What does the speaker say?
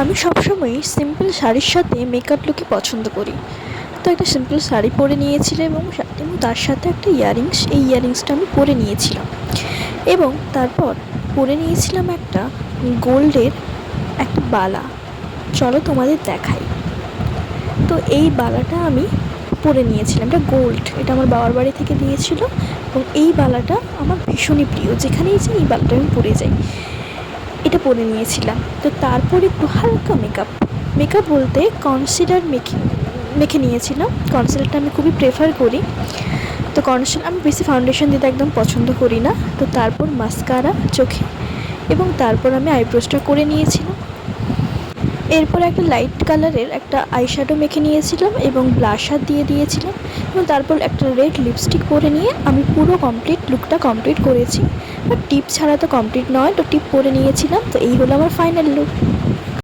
আমি সবসময় সিম্পল শাড়ির সাথে মেকআপ লুকই পছন্দ করি। তো একটা সিম্পল শাড়ি পরে নিয়েছিলাম এবং তার সাথে একটা ইয়াররিংস, এই ইয়াররিংসটা আমি পরে নিয়েছিলাম এবং তারপর পরে নিয়েছিলাম একটা গোল্ডের একটা বালা। চলো তোমাদের দেখাই। তো এই বালাটা আমি পরে নিয়েছিলাম, এটা গোল্ড, এটা আমার বাবার বাড়ি থেকে দিয়েছিল এবং এই বালাটা আমার ভীষণই প্রিয়, যেখানেই যাই এই বালাটা আমি পরে যাই। এটা পরে নিয়েছিলাম। তো তারপর একটু হালকা মেকআপ বলতে কনসিলার মেখে নিয়েছিলাম। কনসিলারটা আমি খুবই প্রেফার করি। তো কনসিলার আমি বেশি ফাউন্ডেশন দিতে একদম পছন্দ করি না। তো তারপর মাস্কারা চোখে এবং তারপর আমি আইব্রোসটা করে নিয়েছিলাম। এরপর একটা লাইট কালারের একটা আইশ্যাডো মেখে নিয়েছিলাম এবং ব্লাশার দিয়ে দিয়েছিলাম এবং তারপর একটা রেড লিপস্টিক পরে নিয়ে আমি পুরো লুকটা কমপ্লিট করেছি। বাট টিপ ছাড়া তো কমপ্লিট নয়, তো টিপ পরে নিয়েছিলাম। তো এই হলো আমার ফাইনাল লুক।